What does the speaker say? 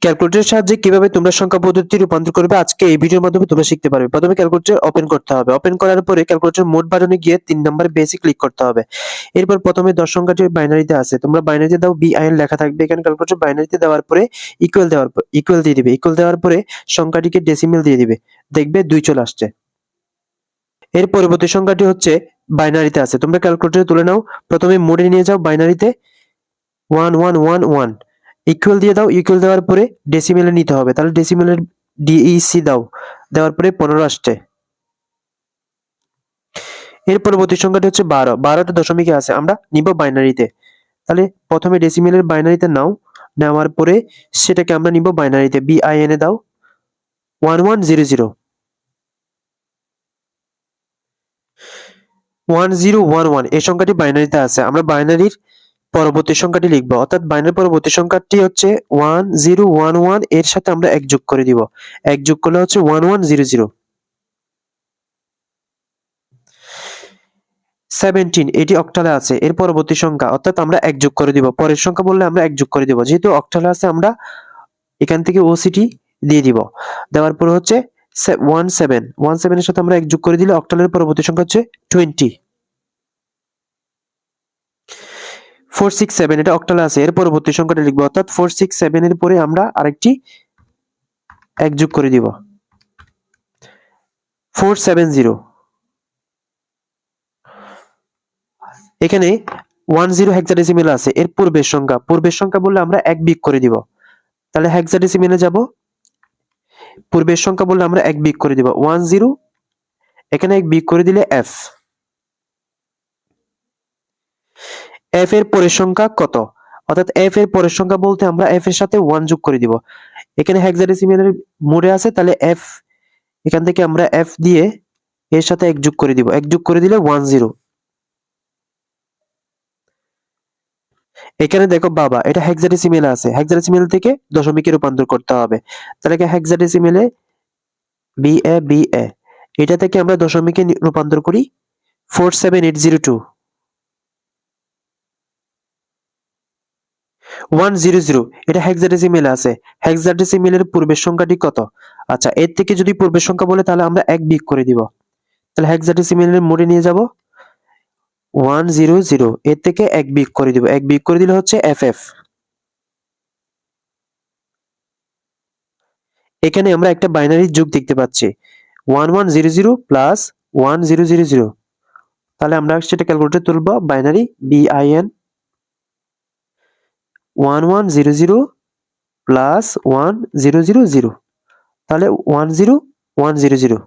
ক্যালকুলেটরের সাহায্যে কিভাবে তোমরা সংখ্যা পদ্ধতি রূপান্তর করবে আজকে এই ভিডিওর মাধ্যমে তোমরা শিখতে পারবে। প্রথমে ক্যালকুলেটর ওপেন করতে হবে। ওপেন করার পরে ক্যালকুলেটর মোড বাটনে গিয়ে 3 নম্বরে বেসে ক্লিক করতে হবে। এরপর প্রথমে 10 সংখ্যাটি বাইনারিতে আছে, তোমরা বাইনারিতে দাও, বিআইএন লেখা থাকবে এখানে। ক্যালকুলেটর বাইনারিতে দেওয়ার পরে ইকুয়াল দিয়ে দিবে। ইকুয়াল দেওয়ার পরে সংখ্যাটিকে ডেসিমেল দিয়ে দিবে, দেখবে 2 চলে আসছে। এর পরবর্তী সংখ্যাটি হচ্ছে বাইনারিতে আছে, তোমরা ক্যালকুলেটরে তুলে নাও। প্রথমে মোডে নিয়ে যাও, বাইনারিতে 1111 ইকুয়াল দিয়ে দাও। ইকুয়াল দেওয়ার পরে ডেসিমেলে নিতে হবে, তাহলে ডেসিমেলের ডিইসি দাও, দেওয়ার পরে 15 আসছে। এর পরবর্তী সংখ্যাটি হচ্ছে 12। 12টা দশমিকে আছে, আমরা নিব বাইনারিতে। তাহলে প্রথমে ডেসিমেলের বাইনারিতে নাও, নেওয়ার পরে সেটাকে আমরা নিব বাইনারিতে, বিআইএন এ দাও 1100 1011 এই সংখ্যাটি বাইনারিতে আছে, আমরা বাইনারির পরবর্তী সংখ্যাটি লিখবো, অর্থাৎ বাইনারি পরবর্তী সংখ্যাটি হচ্ছে 1011 এর সাথে আমরা 1 যোগ করে দিব। 1 যোগ করলে হচ্ছে 1100। 17 এটি অক্টালে আছে, এর পরবর্তী সংখ্যা, অর্থাৎ আমরা 1 যোগ করে দিব। পরের সংখ্যা বললে আমরা 1 যোগ করে দিব, যেহেতু অক্টালে আছে আমরা এখান থেকে ওসিটি দিয়ে দিব। দেওয়ার পর হচ্ছে 17 এর সাথে আমরা 1 যোগ করে দিলে অক্টালের পরবর্তী সংখ্যা হচ্ছে 20। 467 এটা অক্টালে আছে, এর পরবর্তী সংখ্যাটা লিখবো, অর্থাৎ 467 এর পরে আমরা আরেকটি 1 যোগ করে দিব, 470। এখানে 10 হেক্সাডেসিমেল আছে, এর পূর্বের সংখ্যা বললে আমরা 1 বিয়োগ করে দিব, তাহলে হেক্সাডেসিমেলে যাব। পূর্বের সংখ্যা বললে আমরা 1 বিয়োগ করে দিব, 10 এখানে 1 বিয়োগ করে দিলে এফ। এফ এর পরের সংখ্যা কত, অর্থাৎ এফ এর পরের সংখ্যা বলতে আমরা এফ এর সাথে 1 যোগ করে দিব। এখানে হেক্সাডেসিমেলের মোডে আছে, তাহলে এফ এখান থেকে আমরা এফ দিয়ে এর সাথে 1 যোগ করে দিব। 1 যোগ করে দিলে 10। এখানে দেখো বাবা, এটা হেক্সাডেসিমেলে আছে, হেক্সাডেসিমেল থেকে দশমিকে রূপান্তর করতে হবে। তাহলে হেক্সাডেসিমেলে বি এ এটা থেকে আমরা দশমিকে রূপান্তর করি, 47802 100 এটা হেক্সাডেসিমেলে আছে। হেক্সাডেসিমেলের পূর্বের সংখ্যাটি কত? আচ্ছা, এর থেকে যদি পূর্বের সংখ্যা বলে তাহলে আমরা 1 বিয়োগ করে দিব। তাহলে হেক্সাডেসিমেলের মোডে নিয়ে যাব, 100 এর থেকে 1 বিয়োগ করে দিব। 1 বিয়োগ করে দিলে হচ্ছে এফএফ। এখানে আমরা একটা বাইনারি যোগ দেখতে পাচ্ছি, 1100 প্লাস 1000। তাহলে আমরা সেটা ক্যালকুলেটরে তুলবো, বাইনারি বিআইএন 1100 প্লাস 1000, তাহলে 10100।